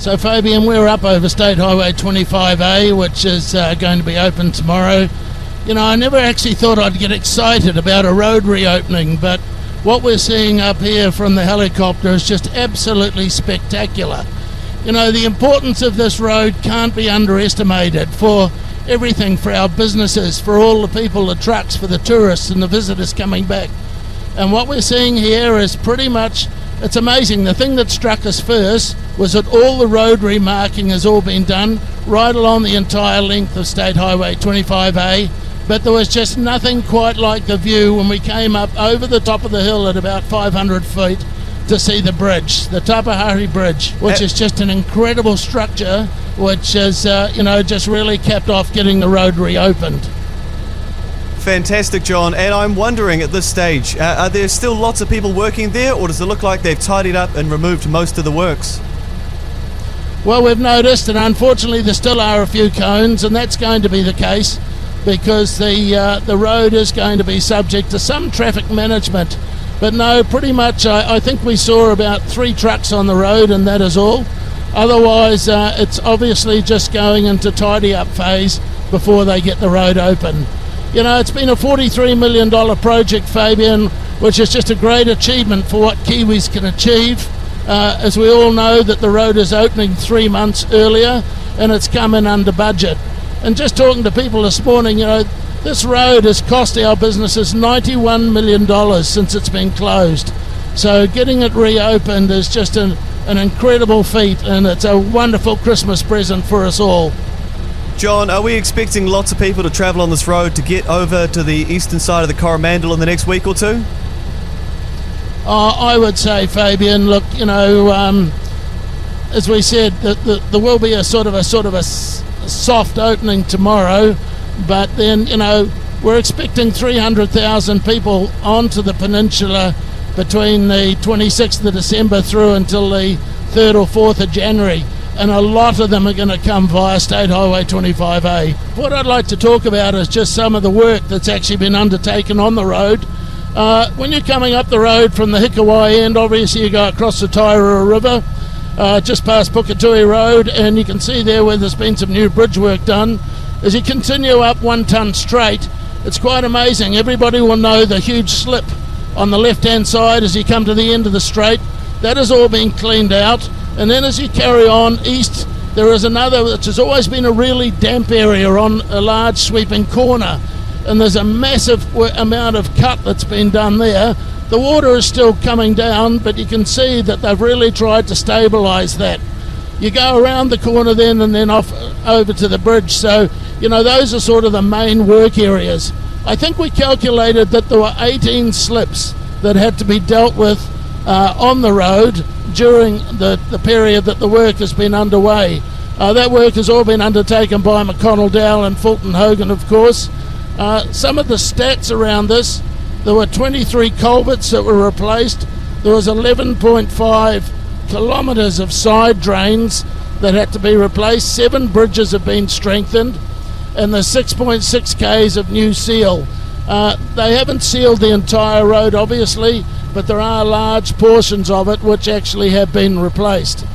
So Fabian, we're up over State Highway 25A, which is going to be open tomorrow. You know, I never actually thought I'd get excited about a road reopening, but what we're seeing up here from the helicopter is just absolutely spectacular. You know, the importance of this road can't be underestimated for everything, for our businesses, for all the people, the trucks, for the tourists and the visitors coming back. And what we're seeing here is pretty much, it's amazing. The thing that struck us first was that all the road remarking has all been done right along the entire length of State Highway 25A, but there was just nothing quite like the view when we came up over the top of the hill at about 500 feet to see the bridge, the Tapahari Bridge, which is just an incredible structure, which is, just really capped off getting the road reopened. Fantastic, John. And I'm wondering at this stage, are there still lots of people working there, or does it look like they've tidied up and removed most of the works? Well, we've noticed, and unfortunately there still are a few cones, and that's going to be the case because the road is going to be subject to some traffic management. But no, pretty much I think we saw about 3 trucks on the road, and that is all. Otherwise, it's obviously just going into tidy up phase before they get the road open. You know, it's been a $43 million project, Fabian, which is just a great achievement for what Kiwis can achieve. As we all know, that the road is opening 3 months earlier, and it's come in under budget. And just talking to people this morning, you know, this road has cost our businesses $91 million since it's been closed. So getting it reopened is just an incredible feat, and it's a wonderful Christmas present for us all. John, are we expecting lots of people to travel on this road to get over to the eastern side of the Coromandel in the next week or two? I would say, Fabian, look, you know, as we said, there will be a sort of a soft opening tomorrow, but then, you know, we're expecting 300,000 people onto the peninsula between the 26th of December through until the 3rd or 4th of January. And a lot of them are going to come via State Highway 25A. What I'd like to talk about is just some of the work that's actually been undertaken on the road. When you're coming up the road from the Hikawai end, obviously you go across the Tairua River, just past Puketui Road, and you can see there where there's been some new bridge work done. As you continue up 1 ton straight, it's quite amazing. Everybody will know the huge slip on the left-hand side as you come to the end of the straight. That has all been cleaned out. And then as you carry on east, there is another which has always been a really damp area on a large sweeping corner. And there's a massive amount of cut that's been done there. The water is still coming down, but you can see that they've really tried to stabilise that. You go around the corner then and then off over to the bridge. So, you know, those are sort of the main work areas. I think we calculated that there were 18 slips that had to be dealt with on the road during the period that the work has been underway. That work has all been undertaken by McConnell Dowell and Fulton Hogan, of course. Some of the stats around this, there were 23 culverts that were replaced. There was 11.5 kilometres of side drains that had to be replaced. 7 bridges have been strengthened, and there's 6.6 k's of new seal. They haven't sealed the entire road, obviously, but there are large portions of it which actually have been replaced.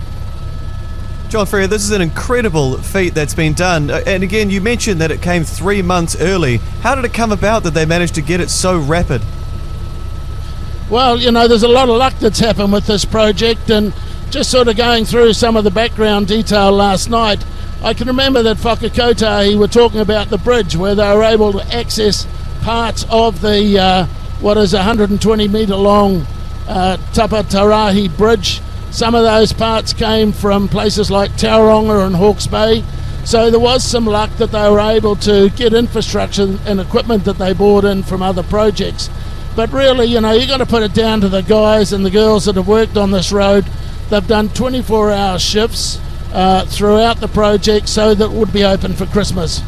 John Ferrier, this is an incredible feat that's been done. And again, you mentioned that it came 3 months early. How did it come about that they managed to get it so rapid? Well, you know, there's a lot of luck that's happened with this project, and just sort of going through some of the background detail last night, I can remember that Whakakotahi were talking about the bridge where they were able to access parts of the what is a 120 metre long Tapatarahi Bridge. Some of those parts came from places like Tauranga and Hawke's Bay, so there was some luck that they were able to get infrastructure and equipment that they bought in from other projects. But really, you know, you've got to put it down to the guys and the girls that have worked on this road. They've done 24-hour shifts throughout the project so that it would be open for Christmas.